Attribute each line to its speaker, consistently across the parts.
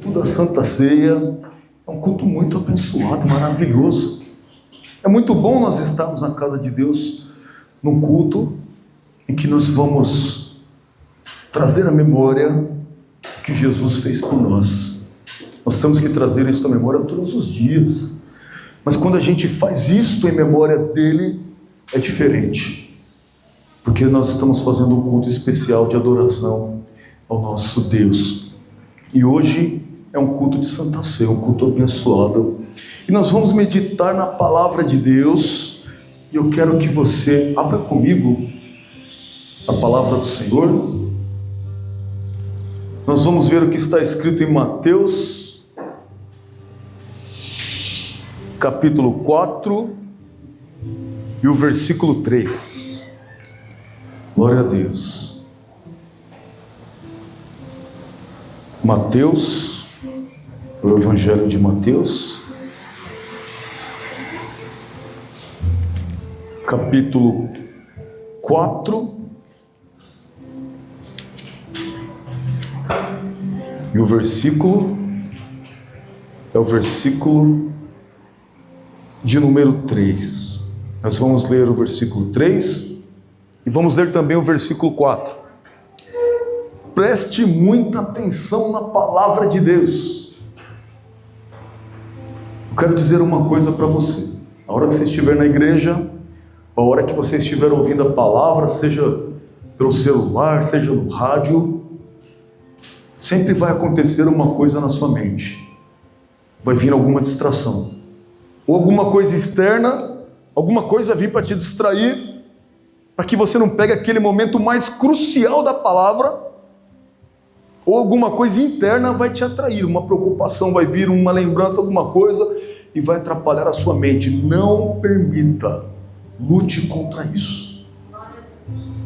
Speaker 1: culto da Santa Ceia é um culto muito abençoado, maravilhoso. É muito bom nós estarmos na casa de Deus, num culto em que nós vamos trazer à memória o que Jesus fez por nós. Nós temos que trazer isso à memória todos os dias. Mas quando a gente faz isto em memória dele, é diferente. Porque nós estamos fazendo um culto especial de adoração ao nosso Deus. E hoje é um culto de Santa Ceia, um culto abençoado. E nós vamos meditar na palavra de Deus. E eu quero que você abra comigo a palavra do Senhor. Nós vamos ver o que está escrito em Mateus, capítulo 4, e o versículo 3. Glória a Deus. Mateus, o Evangelho de Mateus, capítulo 4, e o versículo é o versículo de número 3. Nós vamos ler o versículo 3 e vamos ler também o versículo 4. Preste muita atenção na palavra de Deus. Eu quero dizer uma coisa para você. A hora que você estiver na igreja, a hora que você estiver ouvindo a palavra, seja pelo celular, seja no rádio, sempre vai acontecer uma coisa na sua mente. Vai vir alguma distração. Ou alguma coisa externa, alguma coisa vai vir para te distrair, para que você não pegue aquele momento mais crucial da palavra. Ou alguma coisa interna vai te atrair, uma preocupação vai vir, uma lembrança, alguma coisa, e vai atrapalhar a sua mente. Não permita, lute contra isso.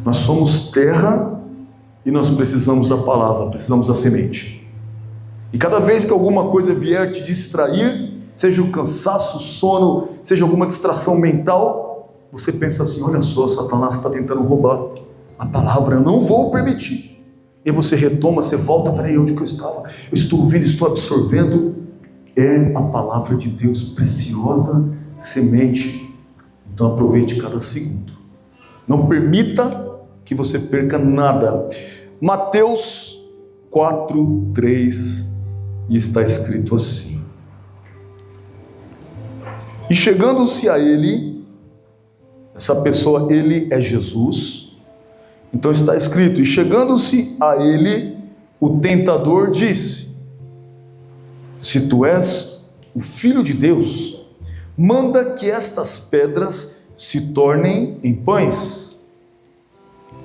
Speaker 1: Nós somos terra e nós precisamos da palavra, precisamos da semente. E cada vez que alguma coisa vier te distrair, seja o cansaço, o sono, seja alguma distração mental, você pensa assim: olha só, Satanás está tentando roubar a palavra, eu não vou permitir. E você retoma, você volta, peraí, onde que eu estava? Eu estou ouvindo, estou absorvendo. É a palavra de Deus, preciosa semente. Então aproveite cada segundo. Não permita que você perca nada. Mateus 4, 3, e está escrito assim: e chegando-se a ele, essa pessoa, ele é Jesus. Então está escrito: e chegando-se a ele, o tentador disse: se tu és o Filho de Deus, manda que estas pedras se tornem em pães.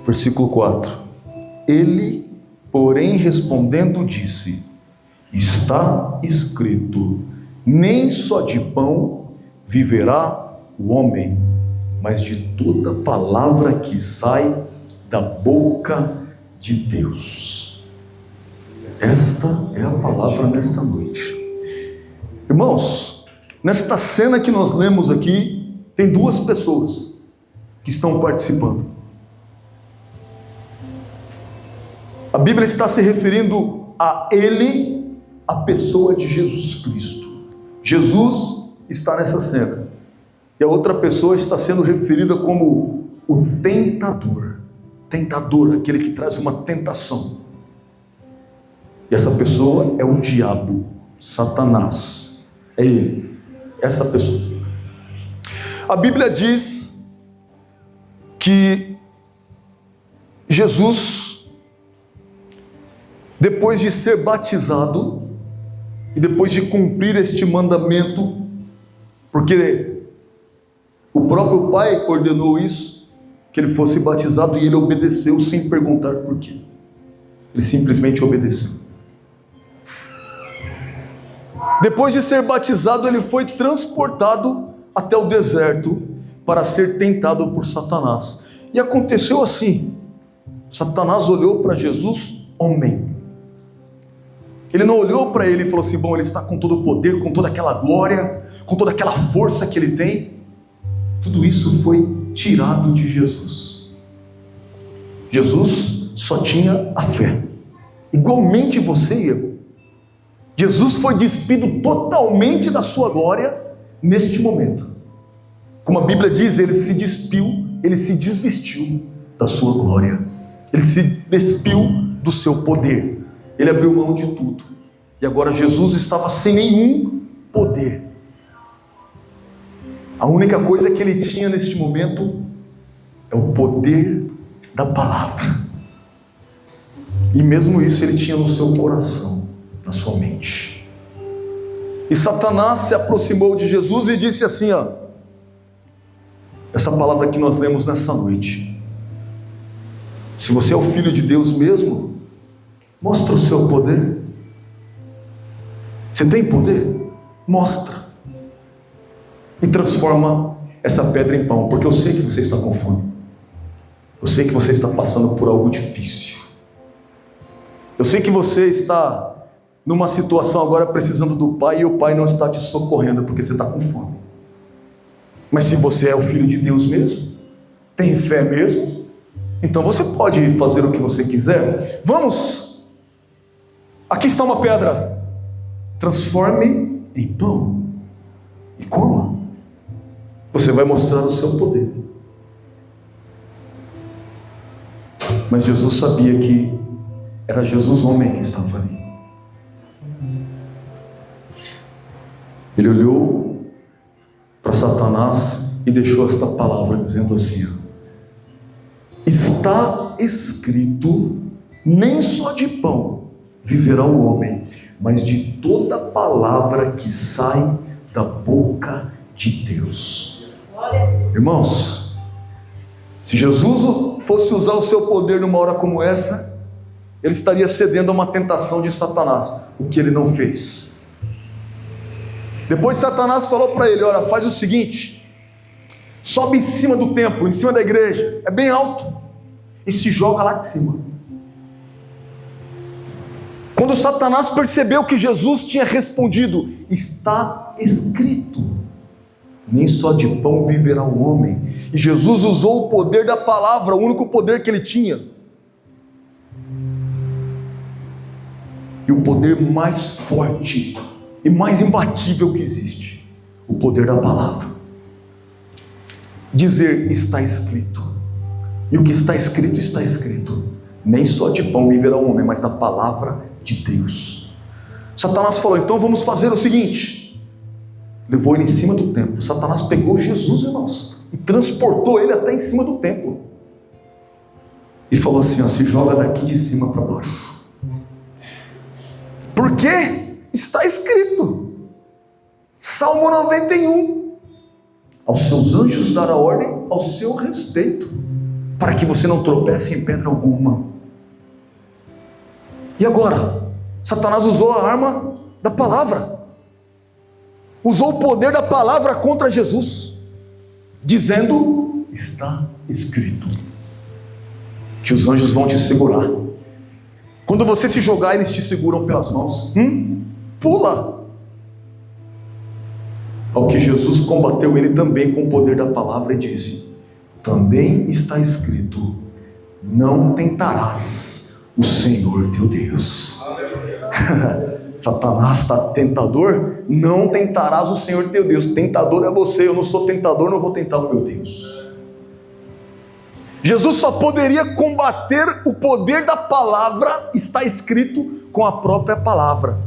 Speaker 1: Versículo 4. Ele, porém, respondendo, disse: está escrito, nem só de pão viverá o homem, mas de toda palavra que sai da boca de Deus. Esta é a palavra nesta noite. Irmãos, nesta cena que nós lemos aqui, tem duas pessoas que estão participando. A Bíblia está se referindo a ele, a pessoa de Jesus Cristo. Jesus está nessa cena. E a outra pessoa está sendo referida como o tentador. Tentador, aquele que traz uma tentação. E essa pessoa é o diabo, Satanás. É ele, essa pessoa. A Bíblia diz que Jesus, depois de ser batizado e depois de cumprir este mandamento, porque o próprio Pai ordenou isso, que ele fosse batizado, e ele obedeceu sem perguntar por quê. Ele simplesmente obedeceu. Depois de ser batizado, ele foi transportado até o deserto para ser tentado por Satanás. E aconteceu assim: Satanás olhou para Jesus, homem. Ele não olhou para ele e falou assim: bom, ele está com todo o poder, com toda aquela glória, com toda aquela força que ele tem. Tudo isso foi tirado de Jesus. Jesus só tinha a fé. Igualmente você e eu. Jesus foi despido totalmente da sua glória neste momento. Como a Bíblia diz, ele se despiu, ele se desvestiu da sua glória. Ele se despiu do seu poder. Ele abriu mão de tudo. E agora Jesus estava sem nenhum poder. A única coisa que ele tinha neste momento é o poder da palavra. E mesmo isso ele tinha no seu coração, na sua mente. E Satanás se aproximou de Jesus e disse assim, essa palavra que nós lemos nessa noite: se você é o Filho de Deus mesmo, mostra o seu poder. Você tem poder? Mostra. E transforma essa pedra em pão, porque eu sei que você está com fome. Eu sei que você está passando por algo difícil. Eu sei que você está numa situação agora precisando do Pai, e o Pai não está te socorrendo porque você está com fome. Mas se você é o Filho de Deus mesmo, tem fé mesmo, então você pode fazer o que você quiser. Vamos! Aqui está uma pedra. Transforme em pão e coma. Você vai mostrar o seu poder. Mas Jesus sabia que era Jesus homem que estava ali. Ele olhou para Satanás e deixou esta palavra dizendo assim: está escrito, nem só de pão viverá o homem, mas de toda palavra que sai da boca de Deus. Irmãos, se Jesus fosse usar o seu poder numa hora como essa, ele estaria cedendo a uma tentação de Satanás, o que ele não fez. Depois Satanás falou para ele: olha, faz o seguinte, sobe em cima do templo, em cima da igreja, é bem alto, e se joga lá de cima. Quando Satanás percebeu que Jesus tinha respondido: está escrito, nem só de pão viverá o homem, e Jesus usou o poder da palavra, o único poder que ele tinha, e o poder mais forte e mais imbatível que existe, o poder da palavra. Dizer: está escrito. E o que está escrito, está escrito. Nem só de pão viverá o homem, mas da palavra de Deus. Satanás falou: então vamos fazer o seguinte. Levou ele em cima do templo. Satanás pegou Jesus, irmãos, e transportou ele até em cima do templo. E falou assim: se joga daqui de cima para baixo. Por quê? Está escrito, Salmo 91, aos seus anjos dará ordem ao seu respeito, para que você não tropece em pedra alguma. E agora, Satanás usou a arma da palavra, usou o poder da palavra contra Jesus, dizendo: está escrito, que os anjos vão te segurar. Quando você se jogar, eles te seguram pelas mãos. Pula. Ao que Jesus combateu ele também com o poder da palavra e disse: também está escrito, não tentarás o Senhor teu Deus. Satanás está tentador? Não tentarás o Senhor teu Deus. Tentador é você, eu não sou tentador, não vou tentar o meu Deus. Jesus só poderia combater o poder da palavra, está escrito, com a própria palavra.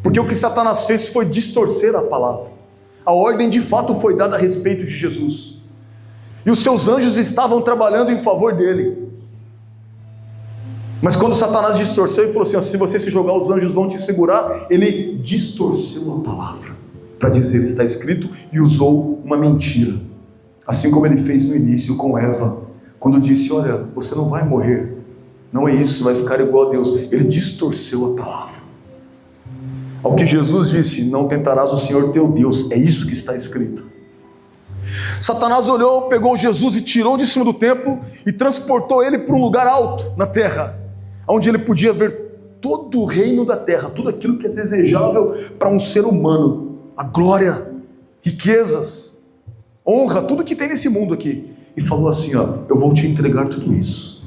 Speaker 1: Porque o que Satanás fez foi distorcer a palavra. A ordem de fato foi dada a respeito de Jesus, e os seus anjos estavam trabalhando em favor dele. Mas quando Satanás distorceu e falou assim: se você se jogar, os anjos vão te segurar, ele distorceu a palavra para dizer: está escrito, e usou uma mentira, assim como ele fez no início com Eva, quando disse: olha, você não vai morrer, não é isso, vai ficar igual a Deus. Ele distorceu a palavra. Ao que Jesus disse: não tentarás o Senhor teu Deus, é isso que está escrito. Satanás olhou, pegou Jesus e tirou de cima do templo e transportou ele para um lugar alto na terra, onde ele podia ver todo o reino da terra, tudo aquilo que é desejável para um ser humano, a glória, riquezas, honra, tudo que tem nesse mundo aqui. E falou assim: eu vou te entregar tudo isso,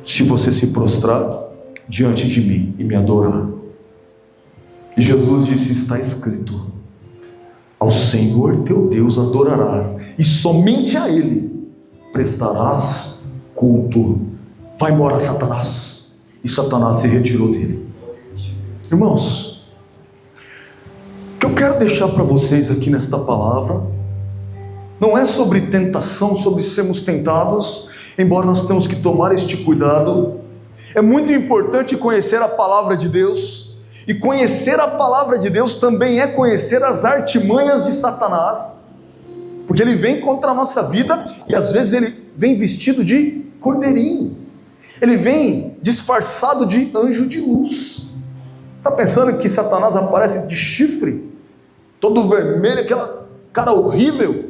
Speaker 1: se você se prostrar diante de mim e me adorar. E Jesus disse: está escrito, ao Senhor teu Deus adorarás, e somente a Ele prestarás culto. Vai embora, Satanás. E Satanás se retirou dele. Irmãos, o que eu quero deixar para vocês aqui nesta palavra não é sobre tentação, sobre sermos tentados, embora nós tenhamos que tomar este cuidado. É muito importante conhecer a palavra de Deus, e conhecer a palavra de Deus também é conhecer as artimanhas de Satanás, porque ele vem contra a nossa vida, e às vezes ele vem vestido de cordeirinho, ele vem disfarçado de anjo de luz. Está pensando que Satanás aparece de chifre, todo vermelho, aquela cara horrível?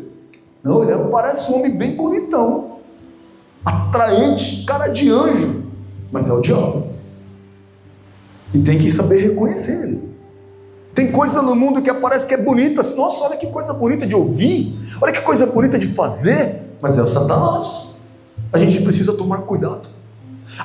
Speaker 1: Não, ele parece um homem bem bonitão, atraente, cara de anjo, mas é o diabo. E tem que saber reconhecer ele. Tem coisa no mundo que aparece que é bonita, nossa, olha que coisa bonita de ouvir, olha que coisa bonita de fazer, mas é o Satanás. A gente precisa tomar cuidado.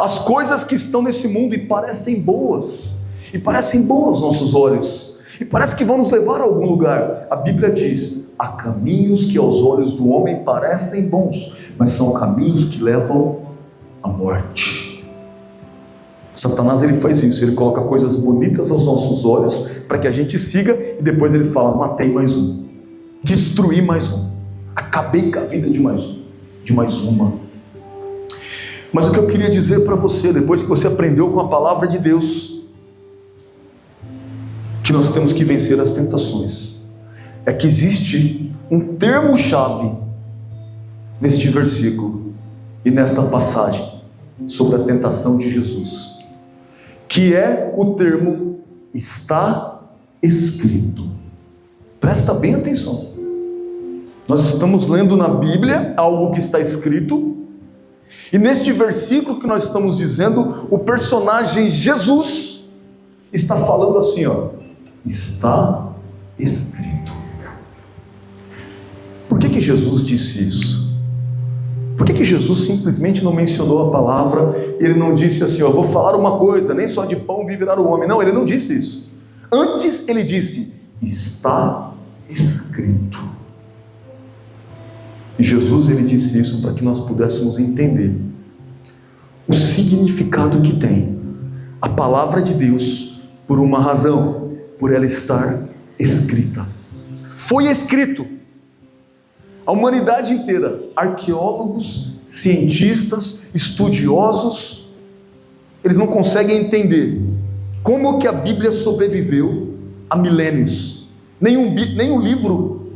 Speaker 1: As coisas que estão nesse mundo e parecem boas aos nossos olhos, e parece que vão nos levar a algum lugar. A Bíblia diz: há caminhos que aos olhos do homem parecem bons, mas são caminhos que levam à morte. Satanás, ele faz isso, ele coloca coisas bonitas aos nossos olhos, para que a gente siga, e depois ele fala: matei mais um, destruí mais um, acabei com a vida de mais um, de mais uma. Mas o que eu queria dizer para você, depois que você aprendeu com a palavra de Deus, que nós temos que vencer as tentações, é que existe um termo-chave neste versículo e nesta passagem sobre a tentação de Jesus, que é o termo está escrito. Presta bem atenção. Nós estamos lendo na Bíblia algo que está escrito, e neste versículo que nós estamos dizendo, o personagem Jesus está falando assim, ó: está escrito. Por que Jesus disse isso? Por que Jesus simplesmente não mencionou a palavra? Ele não disse assim, ó: vou falar uma coisa, nem só de pão viverá o homem. Não, ele não disse isso. Antes ele disse: está escrito. E Jesus, ele disse isso para que nós pudéssemos entender o significado que tem a palavra de Deus, por uma razão, por ela estar escrita. Foi escrito. A humanidade inteira, arqueólogos, cientistas, estudiosos, eles não conseguem entender como que a Bíblia sobreviveu há milênios. Nenhum livro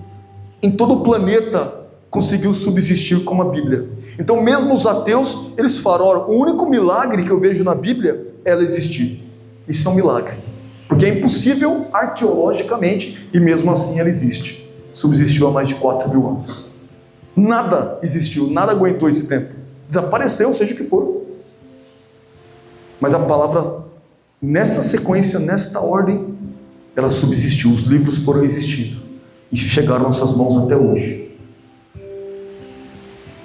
Speaker 1: em todo o planeta conseguiu subsistir como a Bíblia. Então mesmo os ateus, eles falam: o único milagre que eu vejo na Bíblia é ela existir. Isso é um milagre, porque é impossível arqueologicamente, e mesmo assim ela existe. Subsistiu há mais de 4.000 anos. Nada existiu, nada aguentou esse tempo. Desapareceu, seja o que for. Mas a palavra, nessa sequência, nesta ordem, ela subsistiu. Os livros foram existindo e chegaram às nossas mãos até hoje.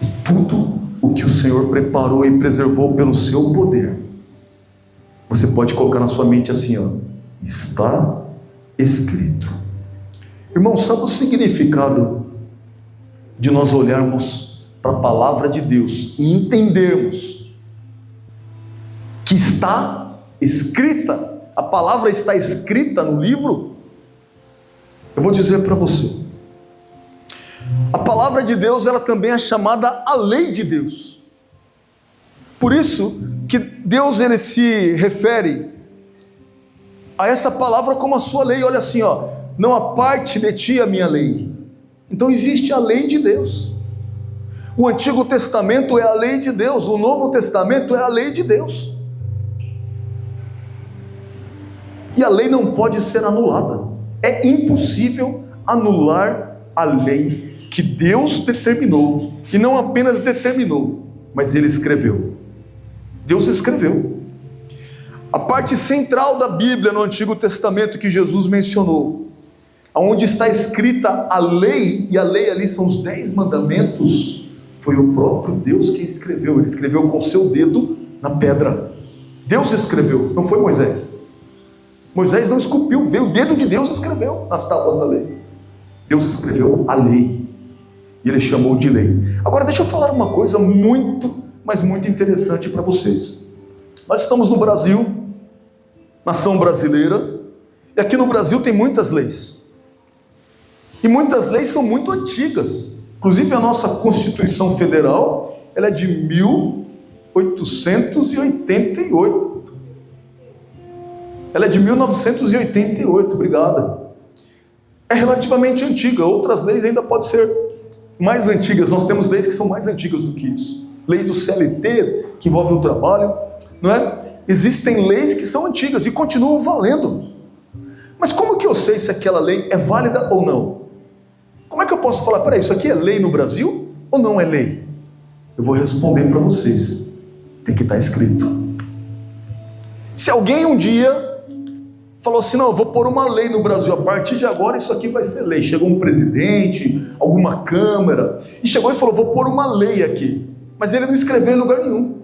Speaker 1: E tudo o que o Senhor preparou e preservou pelo seu poder, você pode colocar na sua mente assim, ó: está escrito. Irmão, sabe o significado de nós olharmos para a palavra de Deus e entendermos que está escrita, a palavra está escrita no livro? Eu vou dizer para você, a palavra de Deus, ela também é chamada a lei de Deus. Por isso que Deus, ele se refere a essa palavra como a sua lei. Olha assim, ó: não aparte de ti a minha lei. Então existe a lei de Deus. O Antigo Testamento é a lei de Deus, o Novo Testamento é a lei de Deus. E a lei não pode ser anulada. É impossível anular a lei que Deus determinou, e não apenas determinou, mas Ele escreveu. Deus escreveu. A parte central da Bíblia no Antigo Testamento que Jesus mencionou, onde está escrita a lei, e a lei ali são os 10 mandamentos, foi o próprio Deus quem escreveu. Ele escreveu com o seu dedo na pedra. Deus escreveu, não foi Moisés. Moisés não esculpiu, veio o dedo de Deus e escreveu nas tábuas da lei. Deus escreveu a lei, e ele chamou de lei. Agora deixa eu falar uma coisa muito, mas muito interessante para vocês. Nós estamos no Brasil, nação brasileira, e aqui no Brasil tem muitas leis. E muitas leis são muito antigas. Inclusive a nossa Constituição Federal, ela é de 1888. Ela é de 1988, obrigada. É relativamente antiga, outras leis ainda podem ser mais antigas. Nós temos leis que são mais antigas do que isso. Lei do CLT, que envolve o trabalho, não é? Existem leis que são antigas e continuam valendo. Mas como que eu sei se aquela lei é válida ou não? Como é que eu posso falar, peraí, isso aqui é lei no Brasil ou não é lei? Eu vou responder para vocês. Tem que estar escrito. Se alguém um dia falou assim, não, eu vou pôr uma lei no Brasil, a partir de agora isso aqui vai ser lei. Chegou um presidente, alguma câmara, e chegou e falou, vou pôr uma lei aqui. Mas ele não escreveu em lugar nenhum.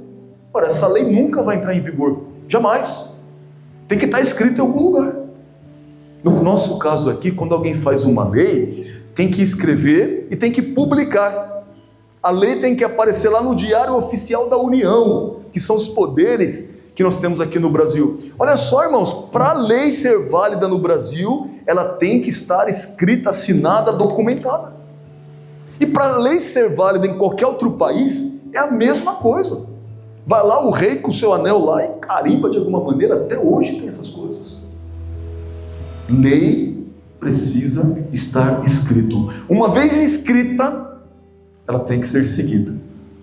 Speaker 1: Ora, essa lei nunca vai entrar em vigor. Jamais. Tem que estar escrito em algum lugar. No nosso caso aqui, quando alguém faz uma lei, tem que escrever e tem que publicar. A lei tem que aparecer lá no Diário Oficial da União, que são os poderes que nós temos aqui no Brasil. Olha só, irmãos, para a lei ser válida no Brasil, ela tem que estar escrita, assinada, documentada. E para a lei ser válida em qualquer outro país, é a mesma coisa. Vai lá o rei com o seu anel lá e carimba de alguma maneira, até hoje tem essas coisas. Lei precisa estar escrito. Uma vez escrita, ela tem que ser seguida.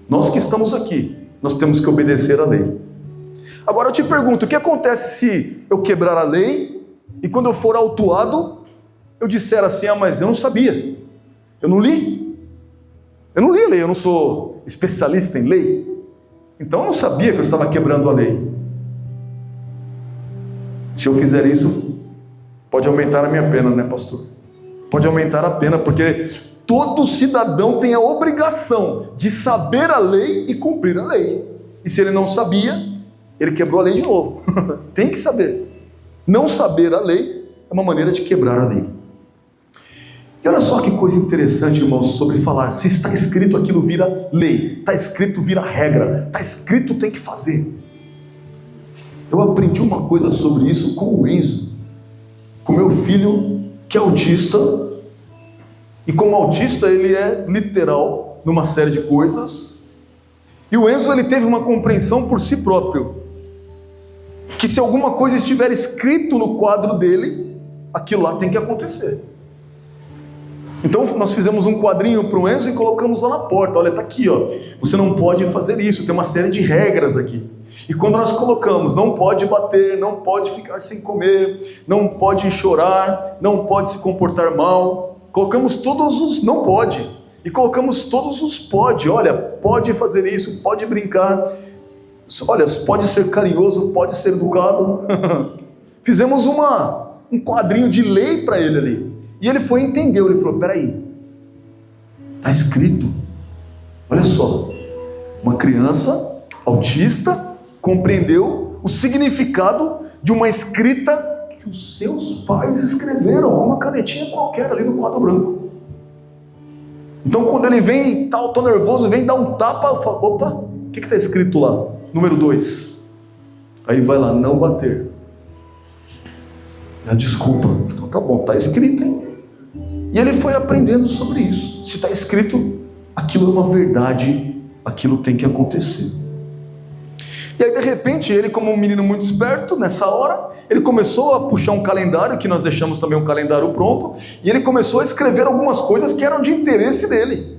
Speaker 1: Nós que estamos aqui, nós temos que obedecer à lei. Agora eu te pergunto, o que acontece se eu quebrar a lei e quando eu for autuado, eu disser assim, mas eu não sabia, eu não li a lei, eu não sou especialista em lei, então eu não sabia que eu estava quebrando a lei. Se eu fizer isso, pode aumentar a minha pena, né, pastor? Pode aumentar a pena, porque todo cidadão tem a obrigação de saber a lei e cumprir a lei. E se ele não sabia, ele quebrou a lei de novo. Tem que saber. Não saber a lei é uma maneira de quebrar a lei. E olha só que coisa interessante, irmãos, sobre falar. Se está escrito, aquilo vira lei. Está escrito, vira regra. Está escrito, tem que fazer. Eu aprendi uma coisa sobre isso com o Enzo, com meu filho, que é autista. E como autista, ele é literal numa série de coisas. E o Enzo, ele teve uma compreensão por si próprio, que se alguma coisa estiver escrito no quadro dele, aquilo lá tem que acontecer. Então nós fizemos um quadrinho para o Enzo e colocamos lá na porta. Olha, está aqui, ó. Você não pode fazer isso, tem uma série de regras aqui. E quando nós colocamos, não pode bater, não pode ficar sem comer, não pode chorar, não pode se comportar mal, colocamos todos os não pode, e colocamos todos os pode. Olha, pode fazer isso, pode brincar, olha, pode ser carinhoso, pode ser educado. Fizemos um quadrinho de lei para ele ali. E ele foi e entendeu, ele falou, peraí, está escrito. Olha só, uma criança autista compreendeu o significado de uma escrita que os seus pais escreveram, com uma canetinha qualquer ali no quadro branco. Então quando ele vem e tal, tô nervoso, vem dar um tapa, eu falo, opa, o que está escrito lá? Número 2. Aí vai lá, não bater. Desculpa. Então, tá bom, está escrito, hein? E ele foi aprendendo sobre isso. Se está escrito, aquilo é uma verdade, aquilo tem que acontecer. E aí de repente, ele como um menino muito esperto, nessa hora, ele começou a puxar um calendário, que nós deixamos também um calendário pronto, e ele começou a escrever algumas coisas que eram de interesse dele.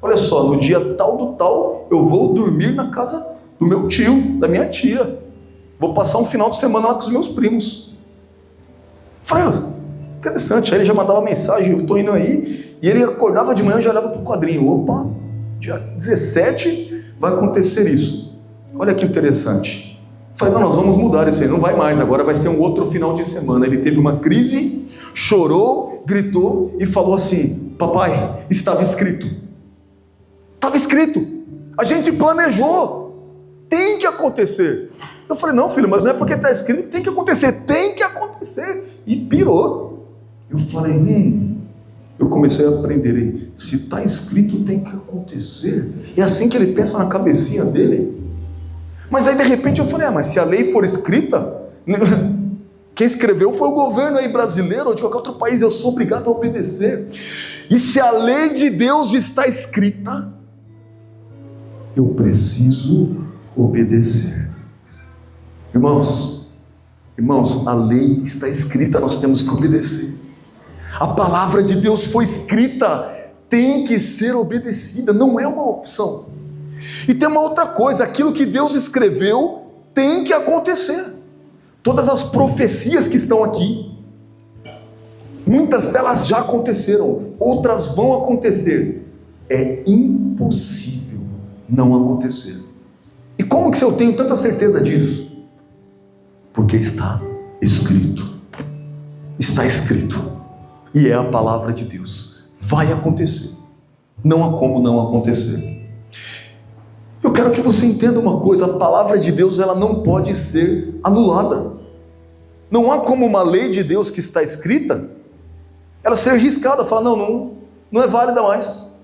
Speaker 1: Olha só, no dia tal do tal, eu vou dormir na casa do meu tio, da minha tia. Vou passar um final de semana lá com os meus primos. Falei, interessante. Aí ele já mandava mensagem, eu estou indo aí, e ele acordava de manhã e já olhava para o quadrinho. Opa, dia 17 vai acontecer isso. Olha que interessante. Falei, não, nós vamos mudar isso aí, não vai mais, agora vai ser um outro final de semana. Ele teve uma crise, chorou, gritou e falou assim, papai, estava escrito. Estava escrito. A gente planejou. Tem que acontecer. Eu falei, não, filho, mas não é porque está escrito que tem que acontecer. Tem que acontecer. E pirou. Eu falei, eu comecei a aprender. Se está escrito, tem que acontecer. É assim que ele pensa na cabecinha dele. Mas aí de repente eu falei, mas se a lei for escrita, quem escreveu foi o governo aí brasileiro ou de qualquer outro país, eu sou obrigado a obedecer. E se a lei de Deus está escrita, eu preciso obedecer. Irmãos, a lei está escrita, nós temos que obedecer. A palavra de Deus foi escrita, tem que ser obedecida, não é uma opção. E tem uma outra coisa, aquilo que Deus escreveu tem que acontecer. Todas as profecias que estão aqui, muitas delas já aconteceram, outras vão acontecer. É impossível não acontecer. E como que eu tenho tanta certeza disso? Porque está escrito. Está escrito. E é a palavra de Deus. Vai acontecer. Não há como não acontecer. Eu quero que você entenda uma coisa, a palavra de Deus ela não pode ser anulada. Não há como uma lei de Deus que está escrita, ela ser riscada, falar, não é válida mais.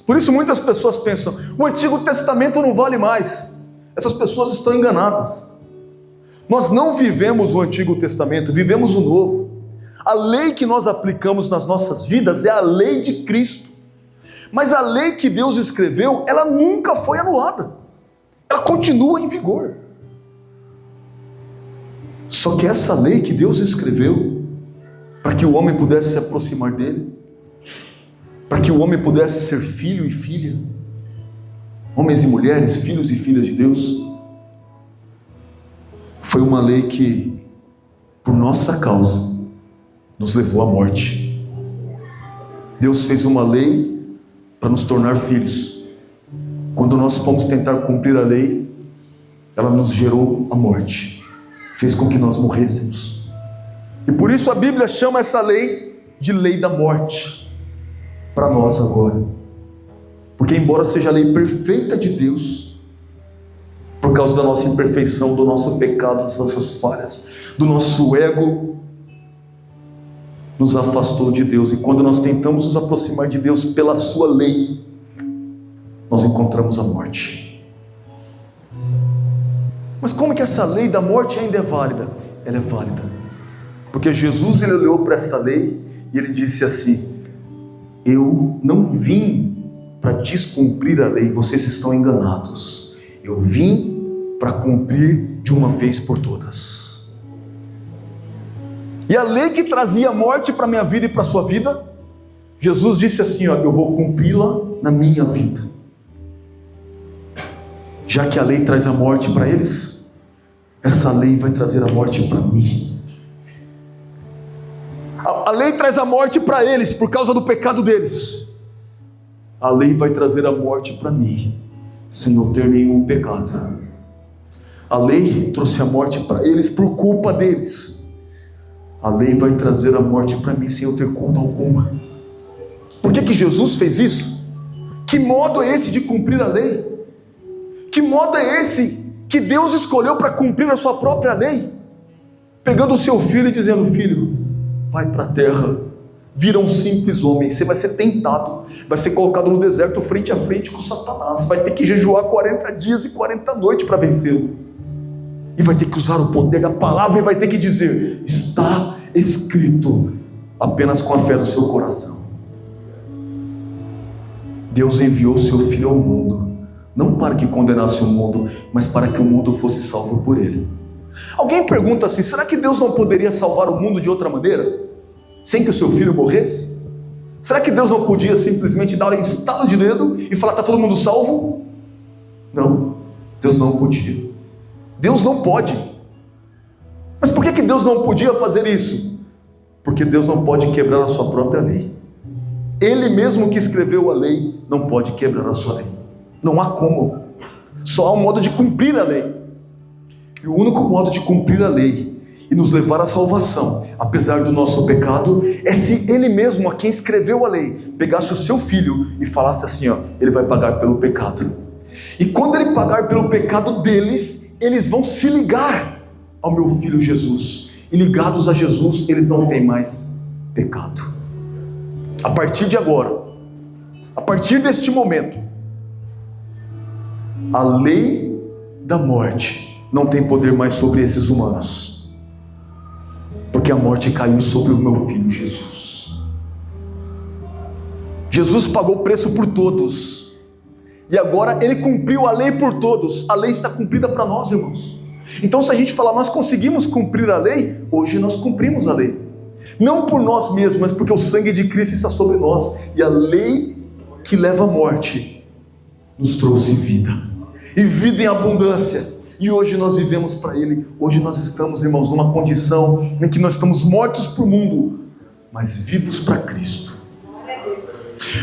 Speaker 1: Por isso muitas pessoas pensam, o Antigo Testamento não vale mais. Essas pessoas estão enganadas. Nós não vivemos o Antigo Testamento, vivemos o Novo. A lei que nós aplicamos nas nossas vidas é a lei de Cristo. Mas a lei que Deus escreveu, ela nunca foi anulada. Ela continua em vigor. Só que essa lei que Deus escreveu, para que o homem pudesse se aproximar dele, para que o homem pudesse ser filho e filha, homens e mulheres, filhos e filhas de Deus, foi uma lei que, por nossa causa, nos levou à morte. Deus fez uma lei para nos tornar filhos. Quando nós fomos tentar cumprir a lei, ela nos gerou a morte, fez com que nós morrêssemos. E por isso a Bíblia chama essa lei de lei da morte para nós agora. Porque embora seja a lei perfeita de Deus, por causa da nossa imperfeição, do nosso pecado, das nossas falhas, do nosso ego, nos afastou de Deus. E quando nós tentamos nos aproximar de Deus pela sua lei, nós encontramos a morte. Mas como que essa lei da morte ainda é válida? Ela é válida porque Jesus ele olhou para essa lei e ele disse assim, eu não vim para descumprir a lei, vocês estão enganados. Eu vim para cumprir de uma vez por todas. E a lei que trazia morte para a minha vida e para a sua vida, Jesus disse assim, eu vou cumpri-la na minha vida. Já que a lei traz a morte para eles, essa lei vai trazer a morte para mim. A lei traz a morte para eles por causa do pecado deles. A lei vai trazer a morte para mim, sem eu ter nenhum pecado. A lei trouxe a morte para eles por culpa deles. A lei vai trazer a morte para mim sem eu ter culpa alguma. Por que Jesus fez isso? Que modo é esse de cumprir a lei? Que modo é esse que Deus escolheu para cumprir a sua própria lei? Pegando o seu filho e dizendo, filho, vai para a terra, vira um simples homem, você vai ser tentado, vai ser colocado no deserto frente a frente com Satanás, vai ter que jejuar 40 dias e 40 noites para vencê-lo, e vai ter que usar o poder da palavra, e vai ter que dizer, está escrito, apenas com a fé do seu coração. Deus enviou seu Filho ao mundo, não para que condenasse o mundo, mas para que o mundo fosse salvo por ele. Alguém pergunta assim, será que Deus não poderia salvar o mundo de outra maneira? Sem que o seu filho morresse? Será que Deus não podia simplesmente dar um estalo de dedo e falar, está todo mundo salvo? Não, Deus não podia. Deus não pode. Mas por que Deus não podia fazer isso? Porque Deus não pode quebrar a sua própria lei. Ele mesmo que escreveu a lei, não pode quebrar a sua lei. Não há como. Só há um modo de cumprir a lei. E o único modo de cumprir a lei e nos levar à salvação, apesar do nosso pecado, é se Ele mesmo, a quem escreveu a lei, pegasse o seu filho e falasse assim, Ele vai pagar pelo pecado. E quando Ele pagar pelo pecado deles, eles vão se ligar ao meu filho Jesus. E ligados a Jesus, eles não têm mais pecado. A partir de agora, a partir deste momento, a lei da morte não tem poder mais sobre esses humanos, porque a morte caiu sobre o meu filho Jesus. Jesus pagou o preço por todos, e agora Ele cumpriu a lei por todos. A lei está cumprida para nós, irmãos. Então, se a gente falar, nós conseguimos cumprir a lei, hoje nós cumprimos a lei, não por nós mesmos, mas porque o sangue de Cristo está sobre nós, e a lei que leva à morte nos trouxe vida, e vida em abundância. E hoje nós vivemos para Ele. Hoje nós estamos, irmãos, numa condição em que nós estamos mortos para o mundo, mas vivos para Cristo.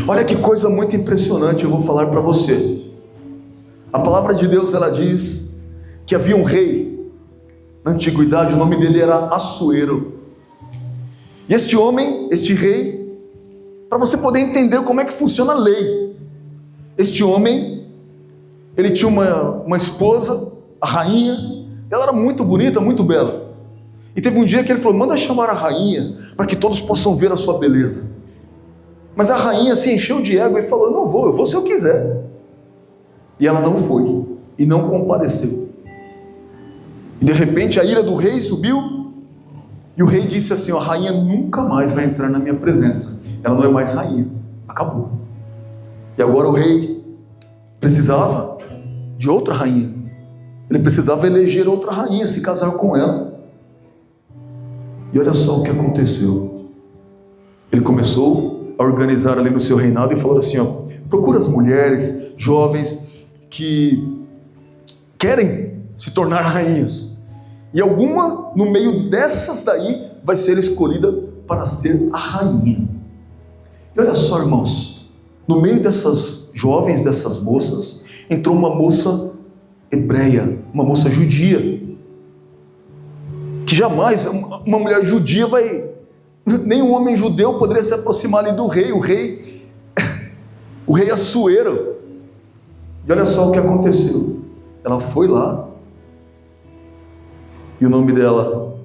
Speaker 1: Olha que coisa muito impressionante eu vou falar para você. A palavra de Deus, ela diz que havia um rei na antiguidade, o nome dele era Assuero. E este homem, este rei, para você poder entender como é que funciona a lei, este homem, ele tinha uma esposa, a rainha. Ela era muito bonita, muito bela. E teve um dia que ele falou, manda chamar a rainha, para que todos possam ver a sua beleza. Mas a rainha se encheu de ego e falou, eu vou se eu quiser. E ela não foi, e não compareceu. E de repente a ira do rei subiu, e o rei disse assim, a rainha nunca mais vai entrar na minha presença. Ela não é mais rainha, acabou. E agora o rei precisava de outra rainha. Ele precisava eleger outra rainha, se casar com ela. E olha só o que aconteceu. Ele começou a organizar ali no seu reinado e falou assim, procura as mulheres jovens que querem se tornar rainhas. E alguma, no meio dessas daí, vai ser escolhida para ser a rainha. E olha só, irmãos, no meio dessas jovens, dessas moças, entrou uma moça hebreia, uma moça judia, que jamais uma mulher judia nem um homem judeu poderia se aproximar ali do rei, o rei Assuero. E olha só o que aconteceu. Ela foi lá, e o nome dela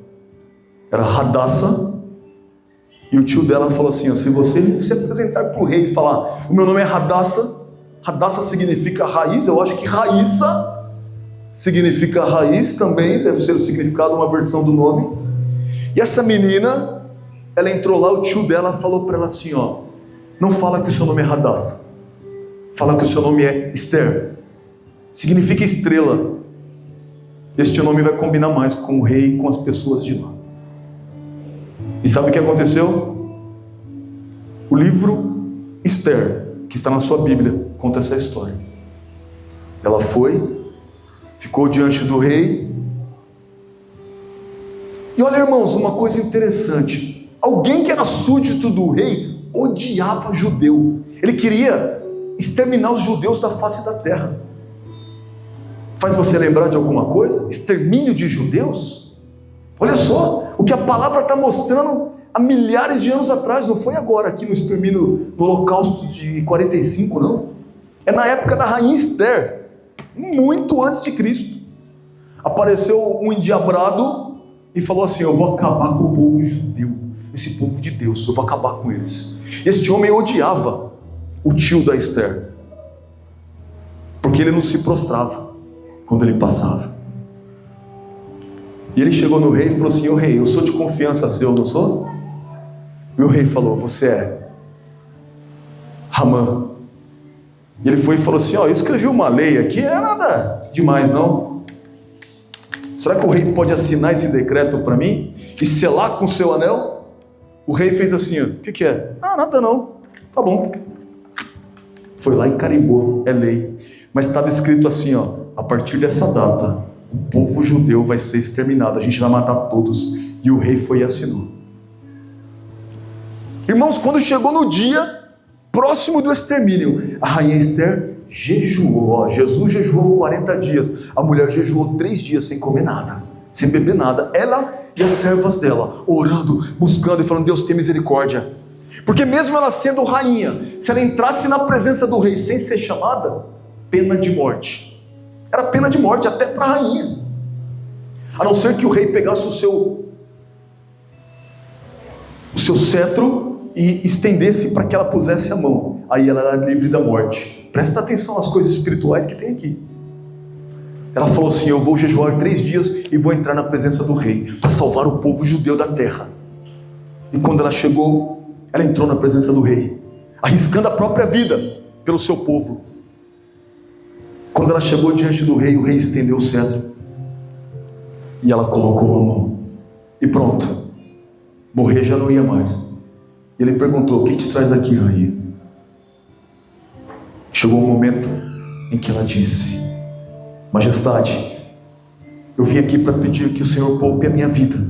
Speaker 1: era Hadassa, e o tio dela falou assim, se você se apresentar para o rei e falar, o meu nome é Hadassa, Hadassa significa raiz, eu acho que Raíssa significa raiz também, deve ser o significado, uma versão do nome. E essa menina, ela entrou lá, o tio dela falou para ela assim, não fala que o seu nome é Hadassa, fala que o seu nome é Esther, significa estrela. Este nome vai combinar mais com o rei e com as pessoas de lá. E sabe o que aconteceu? O livro Esther, que está na sua Bíblia, conta essa história. Ela foi, ficou diante do rei. E olha, irmãos, uma coisa interessante. Alguém que era súdito do rei odiava judeu. Ele queria exterminar os judeus da face da terra. Faz você lembrar de alguma coisa? Extermínio de judeus? Olha só, o que a palavra está mostrando há milhares de anos atrás, não foi agora aqui no extermínio, no holocausto de 45, não. É na época da rainha Esther, muito antes de Cristo. Apareceu um endiabrado e falou assim, eu vou acabar com o povo judeu, esse povo de Deus, eu vou acabar com eles. Este homem odiava o tio da Esther, porque ele não se prostrava quando ele passava. E ele chegou no rei e falou assim, rei, eu sou de confiança seu, não sou? E o rei falou, você é Hamã. E ele foi e falou assim, eu escrevi uma lei aqui, não é nada demais não. Será que o rei pode assinar esse decreto para mim e selar com o seu anel? O rei fez assim, o que é? Nada não, tá bom. Foi lá e carimbou, é lei. Mas estava escrito assim, a partir dessa data, o povo judeu vai ser exterminado, a gente vai matar todos. E o rei foi e assinou. Irmãos, quando chegou no dia próximo do extermínio, a rainha Esther jejuou. Jesus jejuou 40 dias. A mulher jejuou 3 dias sem comer nada, sem beber nada. Ela e as servas dela, orando, buscando e falando, Deus tem misericórdia. Porque mesmo ela sendo rainha, se ela entrasse na presença do rei sem ser chamada, pena de morte. Era pena de morte até para a rainha. a não ser que o rei pegasse o seu cetro e estendesse para que ela pusesse a mão. Aí ela era livre da morte. Presta atenção às coisas espirituais que tem aqui. Ela falou assim: eu vou jejuar 3 dias e vou entrar na presença do rei para salvar o povo judeu da terra. E quando ela chegou, ela entrou na presença do rei, arriscando a própria vida pelo seu povo. Quando ela chegou diante do rei, o rei estendeu o cetro e ela colocou a mão e pronto, morrer já não ia mais. E ele perguntou: o que te traz aqui, rainha? Chegou um momento em que ela disse: majestade, eu vim aqui para pedir que o Senhor poupe a minha vida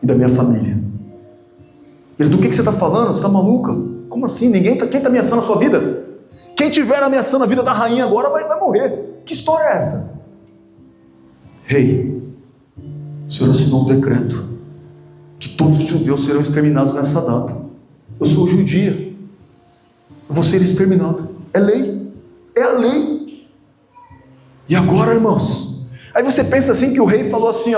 Speaker 1: e da minha família. Ele: do que você está falando? Você está maluca? Como assim? Quem está ameaçando a sua vida? Quem estiver ameaçando a vida da rainha agora vai morrer. Que história é essa? Rei, o Senhor assinou um decreto que todos os judeus serão exterminados nessa data. Eu sou judia, eu vou ser exterminado. É lei, é a lei. E agora, irmãos? Aí você pensa assim que o rei falou assim,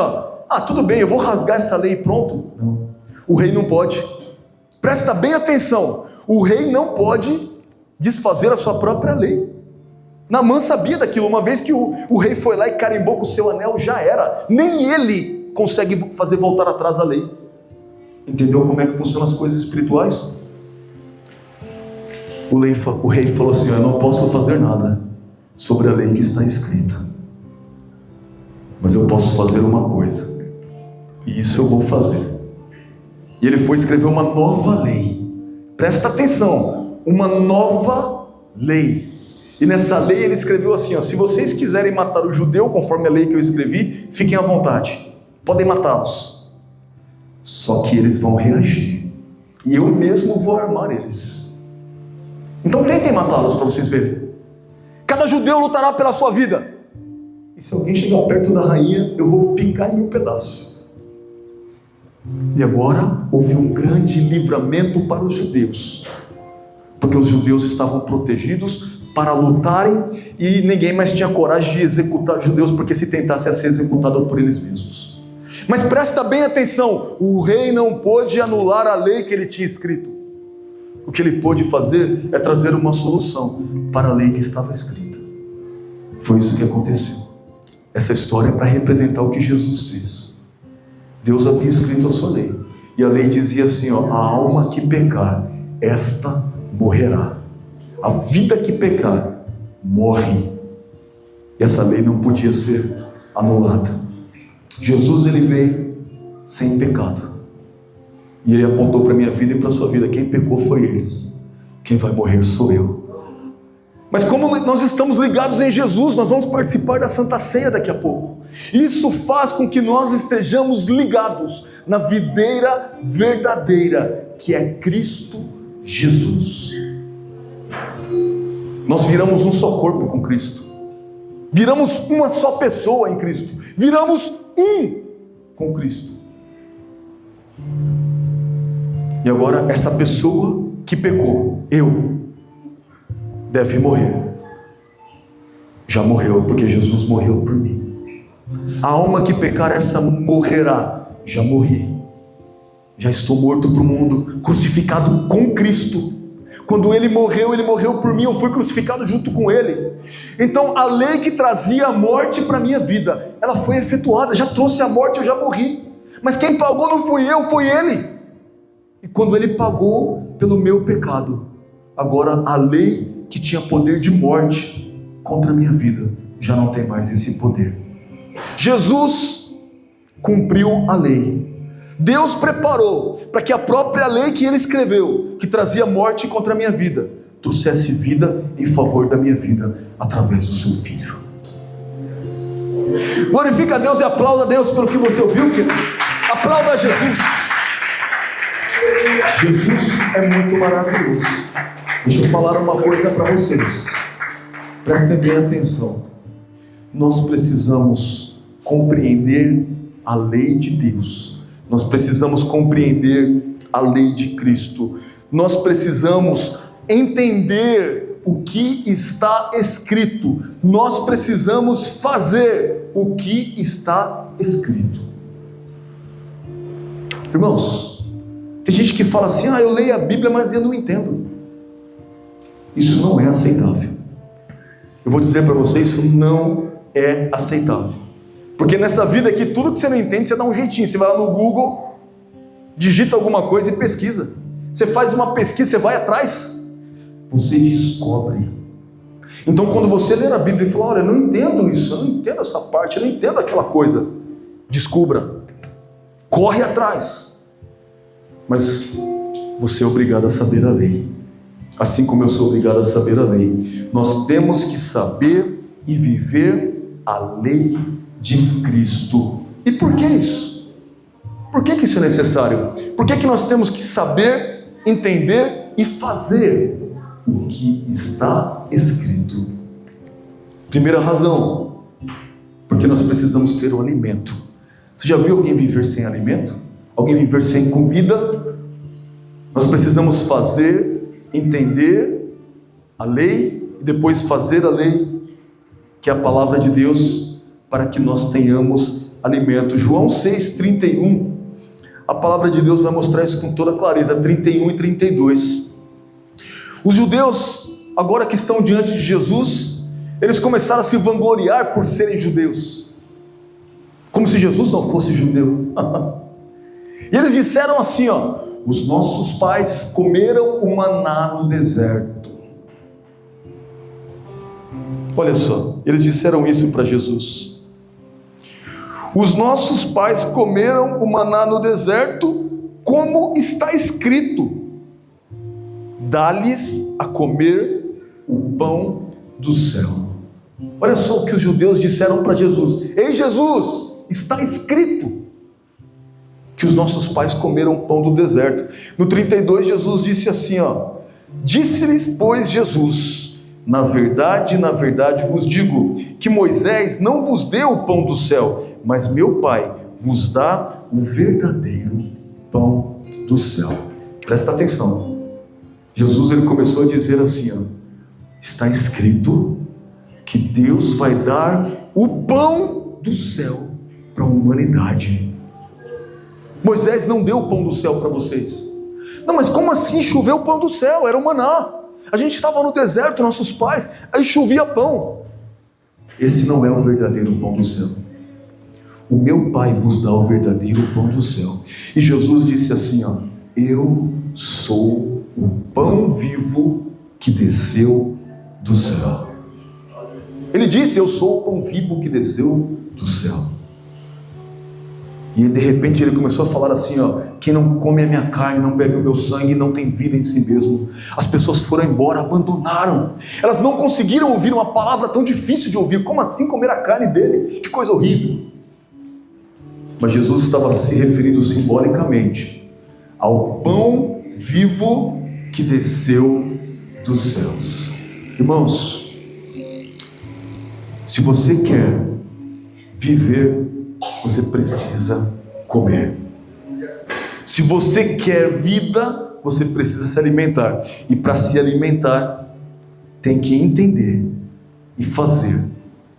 Speaker 1: tudo bem, eu vou rasgar essa lei e pronto. Não, o rei não pode. Presta bem atenção, o rei não pode desfazer a sua própria lei. Naamã sabia daquilo. Uma vez que o rei foi lá e carimbou com o seu anel, já era. Nem ele consegue fazer voltar atrás a lei. Entendeu como é que funcionam as coisas espirituais? O rei falou assim: eu não posso fazer nada sobre a lei que está escrita, mas eu posso fazer uma coisa, e isso eu vou fazer. E ele foi escrever uma nova lei. Presta atenção, uma nova lei. E nessa lei ele escreveu assim: se vocês quiserem matar o judeu conforme a lei que eu escrevi, fiquem à vontade, podem matá-los, só que eles vão reagir, e eu mesmo vou armar eles. Então tentem matá-los para vocês verem. Cada judeu lutará pela sua vida, e se alguém chegar perto da rainha, eu vou picar em 1000 pedaços. E agora houve um grande livramento para os judeus, porque os judeus estavam protegidos para lutarem, e ninguém mais tinha coragem de executar judeus, porque se tentasse a ser executado por eles mesmos. Mas presta bem atenção, o rei não pôde anular a lei que ele tinha escrito. O que ele pôde fazer é trazer uma solução para a lei que estava escrita. Foi isso que aconteceu. Essa história é para representar o que Jesus fez. Deus havia escrito a sua lei, e a lei dizia assim: a alma que pecar, esta morrerá. A vida que pecar, morre. E essa lei não podia ser anulada. Jesus, ele veio sem pecado, e ele apontou para a minha vida e para a sua vida: quem pecou foi eles, quem vai morrer sou eu. Mas como nós estamos ligados em Jesus, nós vamos participar da Santa Ceia daqui a pouco. Isso faz com que nós estejamos ligados na videira verdadeira, que é Cristo Jesus. Nós viramos um só corpo com Cristo, viramos uma só pessoa em Cristo, viramos um com Cristo. E agora essa pessoa que pecou, deve morrer. Já morreu, porque Jesus morreu por mim. A alma que pecar, essa morrerá. Já morri, já estou morto para o mundo, crucificado com Cristo. Quando ele morreu por mim, eu fui crucificado junto com ele. Então a lei que trazia a morte para a minha vida, ela foi efetuada, já trouxe a morte, eu já morri. Mas quem pagou não fui eu, foi ele. E quando ele pagou pelo meu pecado, agora a lei que tinha poder de morte contra a minha vida, já não tem mais esse poder. Jesus cumpriu a lei. Deus preparou para que a própria lei que ele escreveu, que trazia morte contra a minha vida, trouxesse vida em favor da minha vida, através do seu Filho. Glorifica a Deus e aplauda a Deus pelo que você ouviu, querido. Aplauda Jesus. Jesus é muito maravilhoso. Deixa eu falar uma coisa para vocês. Prestem bem atenção. Nós precisamos compreender a lei de Deus. Nós precisamos compreender a lei de Cristo. Nós precisamos entender o que está escrito. Nós precisamos fazer o que está escrito. Irmãos, tem gente que fala assim: eu leio a Bíblia, mas eu não entendo. Isso não é aceitável. Eu vou dizer para você, isso não é aceitável. Porque nessa vida aqui, tudo que você não entende, você dá um jeitinho. Você vai lá no Google, digita alguma coisa e pesquisa. Você faz uma pesquisa, você vai atrás, você descobre. Então quando você lê a Bíblia e fala: olha, eu não entendo isso, eu não entendo essa parte, eu não entendo aquela coisa, descubra, corre atrás. Mas você é obrigado a saber a lei, assim como eu sou obrigado a saber a lei. Nós temos que saber e viver a lei de Cristo. E por que isso? Por que isso é necessário? Por que nós temos que saber, entender e fazer o que está escrito? Primeira razão, porque nós precisamos ter o alimento. Você já viu alguém viver sem alimento? Alguém viver sem comida? Nós precisamos fazer, entender a lei e depois fazer a lei, que é a palavra de Deus, para que nós tenhamos alimento. João 6,31, a palavra de Deus vai mostrar isso com toda clareza, 31 e 32. Os judeus, agora que estão diante de Jesus, eles começaram a se vangloriar por serem judeus, como se Jesus não fosse judeu. E eles disseram assim: os nossos pais comeram o maná no deserto. Olha só, eles disseram isso para Jesus. Os nossos pais comeram o maná no deserto, como está escrito: dá-lhes a comer o pão do céu. Olha só o que os judeus disseram para Jesus: ei Jesus, está escrito que os nossos pais comeram o pão do deserto. No 32, Jesus disse assim: disse-lhes, pois, Jesus: na verdade vos digo, que Moisés não vos deu o pão do céu, mas meu Pai vos dá o verdadeiro pão do céu. Presta atenção. Jesus, ele começou a dizer assim: está escrito que Deus vai dar o pão do céu para a humanidade. Moisés não deu o pão do céu para vocês. Não, mas como assim choveu o pão do céu? Era o maná. A gente estava no deserto, nossos pais, aí chovia pão. Esse não é o verdadeiro pão do céu. O meu Pai vos dá o verdadeiro pão do céu. E Jesus disse assim: eu sou o pão vivo que desceu do céu. Ele disse: eu sou o pão vivo que desceu do céu. E de repente ele começou a falar assim: quem não come a minha carne, não bebe o meu sangue, não tem vida em si mesmo. As pessoas foram embora, abandonaram. Elas não conseguiram ouvir uma palavra tão difícil de ouvir. Como assim comer a carne dele? Que coisa horrível. Mas Jesus estava se referindo simbolicamente ao pão vivo que desceu dos céus. Irmãos, se você quer viver, você precisa comer. Se você quer vida, você precisa se alimentar. E para se alimentar, tem que entender e fazer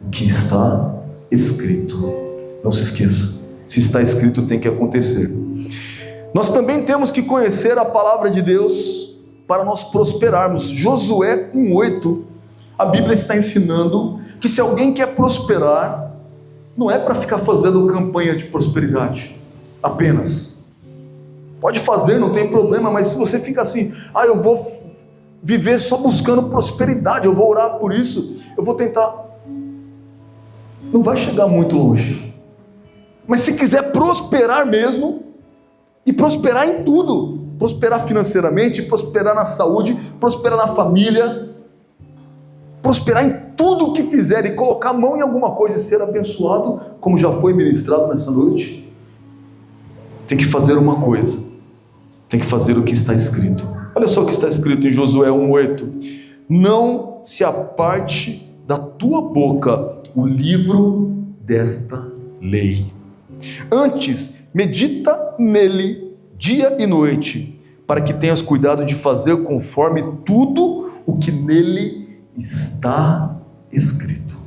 Speaker 1: o que está escrito. Não se esqueça, se está escrito, tem que acontecer. Nós também temos que conhecer a palavra de Deus para nós prosperarmos. Josué 1,8, a Bíblia está ensinando que se alguém quer prosperar, não é para ficar fazendo campanha de prosperidade apenas. Pode fazer, não tem problema, mas se você fica assim: eu vou viver só buscando prosperidade, eu vou orar por isso, eu vou tentar, não vai chegar muito longe. Mas se quiser prosperar mesmo, e prosperar em tudo, prosperar financeiramente, prosperar na saúde, prosperar na família, prosperar em tudo o que fizer e colocar a mão em alguma coisa e ser abençoado, como já foi ministrado nessa noite, tem que fazer uma coisa, tem que fazer o que está escrito. Olha só o que está escrito em Josué 1,8: não se aparte da tua boca o livro desta lei, antes medita nele dia e noite, para que tenhas cuidado de fazer conforme tudo o que nele está escrito.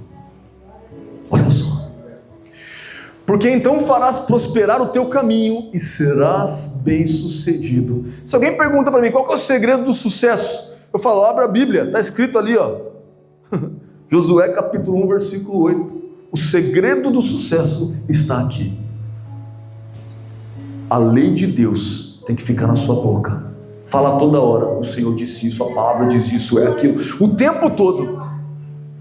Speaker 1: Olha só. Porque então farás prosperar o teu caminho e serás bem-sucedido. Se alguém pergunta para mim qual que é o segredo do sucesso, eu falo, abre a Bíblia, está escrito ali, ó. Josué capítulo 1, versículo 8. O segredo do sucesso está aqui. A lei de Deus tem que ficar na sua boca. Fala toda hora, o Senhor disse isso, a palavra diz isso, é aquilo. O tempo todo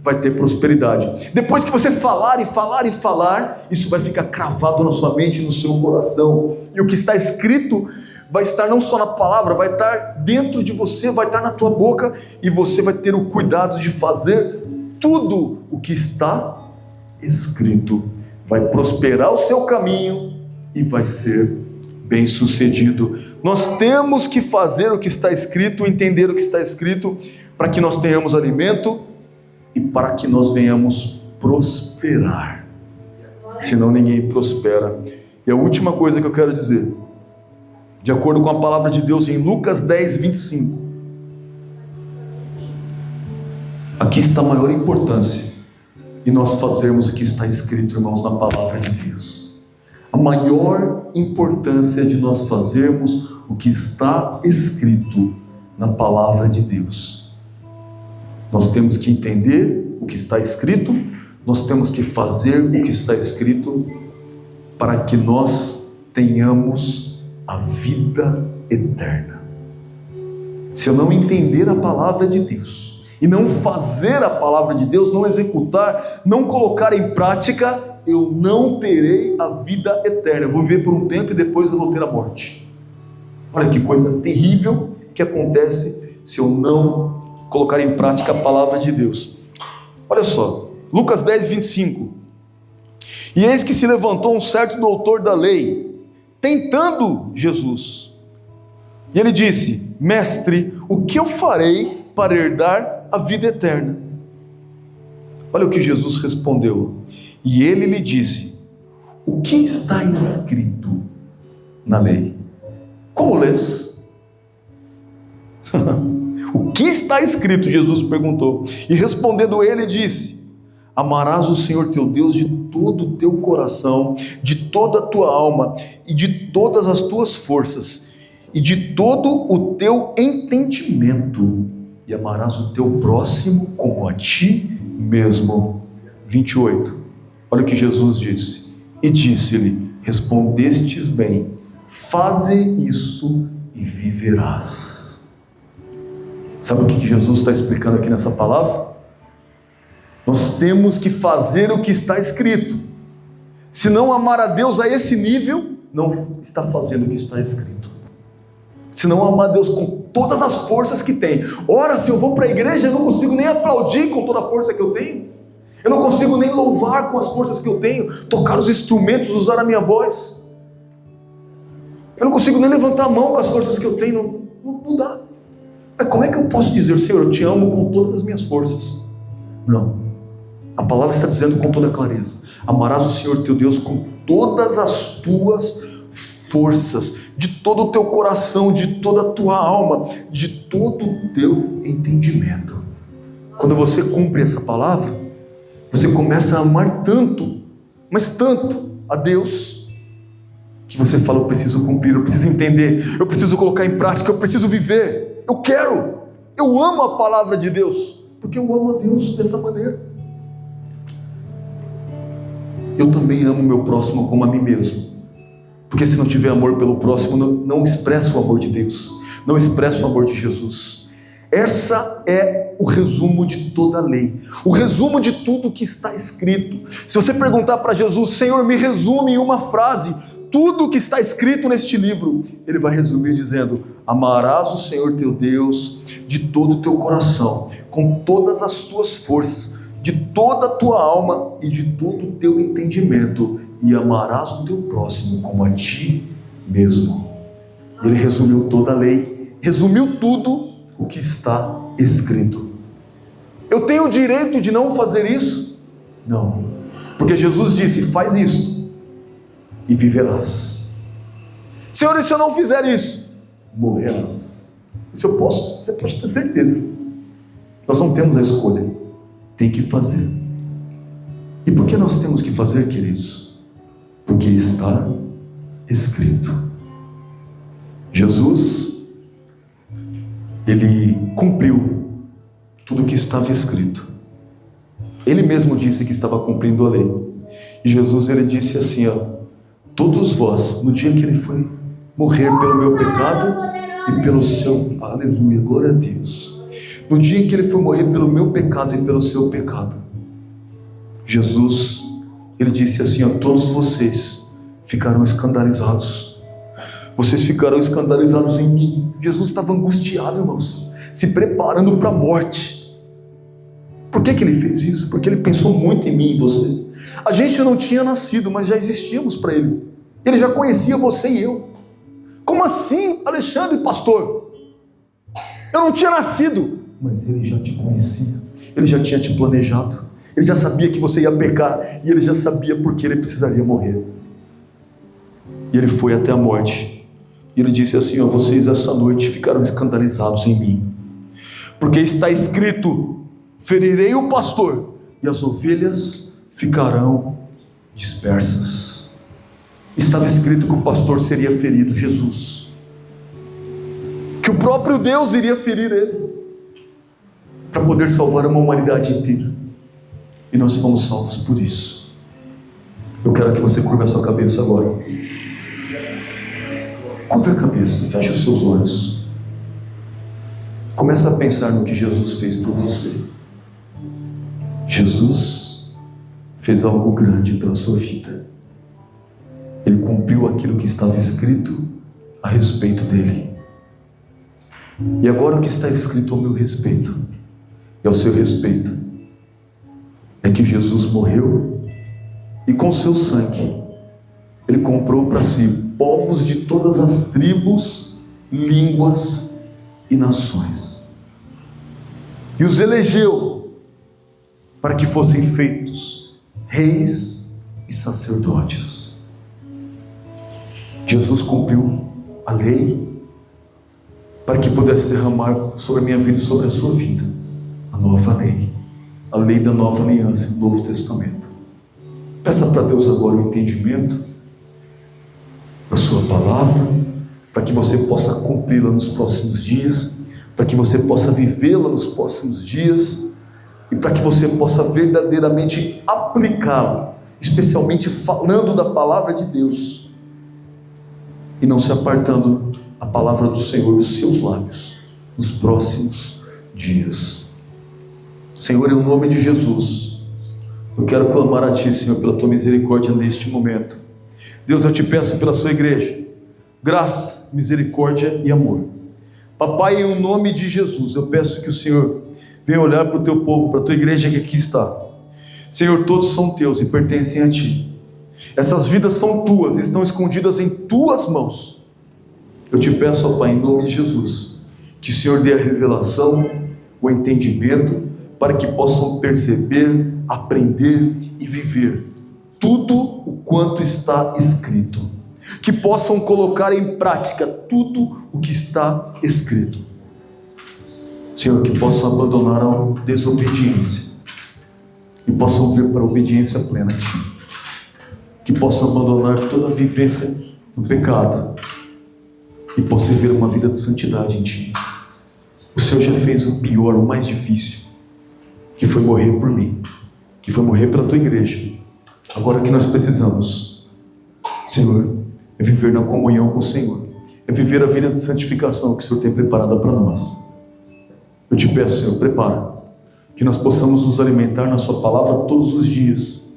Speaker 1: vai ter prosperidade. Depois que você falar e falar e falar, isso vai ficar cravado na sua mente, no seu coração. E o que está escrito vai estar não só na palavra, vai estar dentro de você, vai estar na tua boca, e você vai ter o cuidado de fazer tudo o que está escrito. Vai prosperar o seu caminho e vai ser bem-sucedido. Nós temos que fazer o que está escrito, entender o que está escrito, para que nós tenhamos alimento e para que nós venhamos prosperar. Senão ninguém prospera. E a última coisa que eu quero dizer, de acordo com a palavra de Deus em Lucas 10, 25, aqui está a maior importância em nós fazermos o que está escrito, irmãos, na palavra de Deus. A maior importância de nós fazermos o que está escrito na palavra de Deus. Nós temos que entender o que está escrito, nós temos que fazer o que está escrito para que nós tenhamos a vida eterna. Se eu não entender a palavra de Deus e não fazer a palavra de Deus, não executar, não colocar em prática, eu não terei a vida eterna. Eu vou viver por um tempo e depois eu vou ter a morte. Olha que coisa terrível que acontece se eu não colocar em prática a palavra de Deus. Olha só, Lucas 10, 25. E eis que se levantou um certo doutor da lei, tentando Jesus. E ele disse: Mestre, o que eu farei para herdar a vida eterna? Olha o que Jesus respondeu. E ele lhe disse: o que está escrito na lei? Como lês? O que está escrito? Jesus perguntou. E respondendo ele, disse: amarás o Senhor teu Deus de todo o teu coração, de toda a tua alma e de todas as tuas forças e de todo o teu entendimento, e amarás o teu próximo como a ti mesmo. 28. Olha o que Jesus disse. E disse-lhe: respondestes bem, faze isso e viverás. Sabe o que Jesus está explicando aqui nessa palavra? Nós temos que fazer o que está escrito. Se não amar a Deus a esse nível, não está fazendo o que está escrito. Se não amar a Deus com todas as forças que tem. Ora, se eu vou para a igreja, eu não consigo nem aplaudir com toda a força que eu tenho. Eu não consigo nem louvar com as forças que eu tenho, tocar os instrumentos, usar a minha voz. Eu não consigo nem levantar a mão com as forças que eu tenho. Não dá. Mas como é que eu posso dizer: Senhor, eu te amo com todas as minhas forças? Não. A palavra está dizendo com toda clareza: amarás o Senhor teu Deus com todas as tuas forças, de todo o teu coração, de toda a tua alma, de todo o teu entendimento. Quando você cumpre essa palavra, você começa a amar tanto, mas tanto a Deus, que você fala: eu preciso cumprir, eu preciso entender, eu preciso colocar em prática, eu preciso viver. Eu amo a palavra de Deus, porque eu amo a Deus dessa maneira. Eu também amo meu próximo como a mim mesmo, porque se não tiver amor pelo próximo, não expresso o amor de Deus, não expresso o amor de Jesus. Essa é o resumo de toda a lei, o resumo de tudo que está escrito. Se você perguntar para Jesus: Senhor, me resume em uma frase tudo o que está escrito neste livro, Ele vai resumir dizendo: amarás o Senhor teu Deus de todo o teu coração, com todas as tuas forças, de toda a tua alma e de todo o teu entendimento, e amarás o teu próximo como a ti mesmo. Ele resumiu toda a lei, resumiu tudo o que está escrito. Eu tenho o direito de não fazer isso? Não, porque Jesus disse: faz isto e viverás. Senhor, e se eu não fizer isso? Morrerás. Isso eu posso, você pode ter certeza. Nós não temos a escolha, tem que fazer. E por que nós temos que fazer, queridos? Porque está escrito. Jesus, ele cumpriu tudo o que estava escrito. Ele mesmo disse que estava cumprindo a lei. E Jesus, ele disse assim, todos vós, no dia que ele foi morrer pelo meu pecado e pelo seu, aleluia, glória a Deus, no dia em que ele foi morrer pelo meu pecado e pelo seu pecado, Jesus, ele disse assim, todos vocês ficaram escandalizados, vocês ficarão escandalizados em mim. Jesus estava angustiado, irmãos, se preparando para a morte. Por que ele fez isso? Porque ele pensou muito em mim e em você. A gente não tinha nascido, mas já existíamos para ele. Ele já conhecia você e eu. Como assim, Alexandre, pastor? Eu não tinha nascido, mas ele já te conhecia. Ele já tinha te planejado. Ele já sabia que você ia pecar. E ele já sabia por que ele precisaria morrer. E ele foi até a morte. E ele disse assim, vocês essa noite ficaram escandalizados em mim. Porque está escrito, ferirei o pastor e as ovelhas ficarão dispersas. Estava escrito que o pastor seria ferido, Jesus. Que o próprio Deus iria ferir ele, para poder salvar uma humanidade inteira. E nós fomos salvos por isso. Eu quero que você curva a sua cabeça agora. Curva a cabeça, feche os seus olhos. Começa a pensar no que Jesus fez por você. Jesus fez algo grande pela sua vida. Ele cumpriu aquilo que estava escrito a respeito dele. E agora o que está escrito ao meu respeito e ao seu respeito é que Jesus morreu e com seu sangue ele comprou para si povos de todas as tribos, línguas e nações, e os elegeu para que fossem feitos reis e sacerdotes. Jesus cumpriu a lei para que pudesse derramar sobre a minha vida e sobre a sua vida a nova lei, a lei da nova aliança, o Novo Testamento. Peça para Deus agora o entendimento da sua palavra, para que você possa cumpri-la nos próximos dias, para que você possa vivê-la nos próximos dias, e para que você possa verdadeiramente aplicá-la, especialmente falando da palavra de Deus, e não se apartando a palavra do Senhor dos seus lábios, nos próximos dias. Senhor, em nome de Jesus, eu quero clamar a Ti, Senhor, pela Tua misericórdia neste momento. Deus, eu te peço pela sua igreja, graça, misericórdia e amor. Papai, em nome de Jesus, eu peço que o Senhor venha olhar para o Teu povo, para a Tua igreja que aqui está. Senhor, todos são Teus e pertencem a Ti. Essas vidas são Tuas, estão escondidas em Tuas mãos. Eu te peço, ó Pai, em nome de Jesus, que o Senhor dê a revelação, o entendimento, para que possam perceber, aprender e viver tudo o quanto está escrito, que possam colocar em prática tudo o que está escrito. Senhor, que possam abandonar a desobediência e possam vir para a obediência plena a Ti, que possam abandonar toda a vivência do pecado e possam viver uma vida de santidade em Ti. O Senhor já fez o pior, o mais difícil, que foi morrer por mim, que foi morrer pela Tua igreja. Agora o que nós precisamos, Senhor, é viver na comunhão com o Senhor, é viver a vida de santificação que o Senhor tem preparada para nós. Eu te peço, Senhor, prepara, que nós possamos nos alimentar na Sua palavra todos os dias,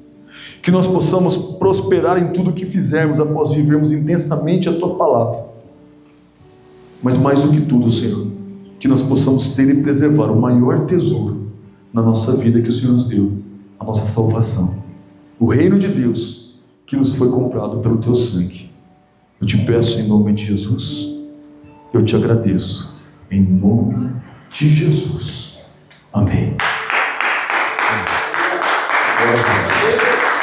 Speaker 1: que nós possamos prosperar em tudo que fizermos após vivermos intensamente a Tua palavra, mas mais do que tudo, Senhor, que nós possamos ter e preservar o maior tesouro na nossa vida que o Senhor nos deu, a nossa salvação, o reino de Deus que nos foi comprado pelo Teu sangue. Eu te peço em nome de Jesus, eu te agradeço em nome de Jesus. Amém. Glória a Deus.